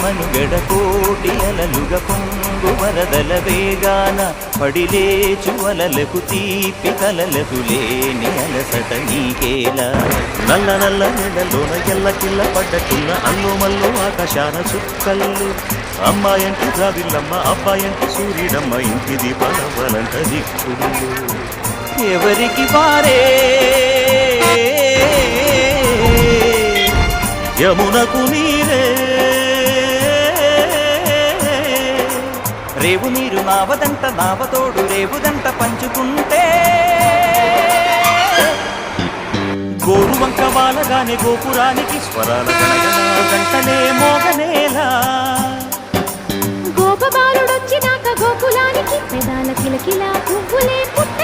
మనుగడకోటి అలలుగ పొంగు వరదల వేగాన పడిలేచు అలలకు తీపి కలలకు లేని అలసట నీకేలా నల్ల నల్ల నెలలోన ఎల్లకిల్ల పడ్డట్టున్న అల్లు మల్లు ఆకాశాన చుక్కల్లు అమ్మాయంటి జాబిల్లమ్మ అబ్బాయంటి సూర్యుడమ్మ ఇంటి దీపాలంట దిక్కుడు ఎవరికి వారే యమునకు నీరే రేవు నీరు నావదంట నావతోడు రేవుదంట పంచుకుంటే గోరు వంక వాలగానే గోపురానికి స్వరాల గంటలే మోగనేలా గోపబాలుడొచ్చినాక గోకులానికి పెదాల కిలకిలా పువ్వులే పుట్ట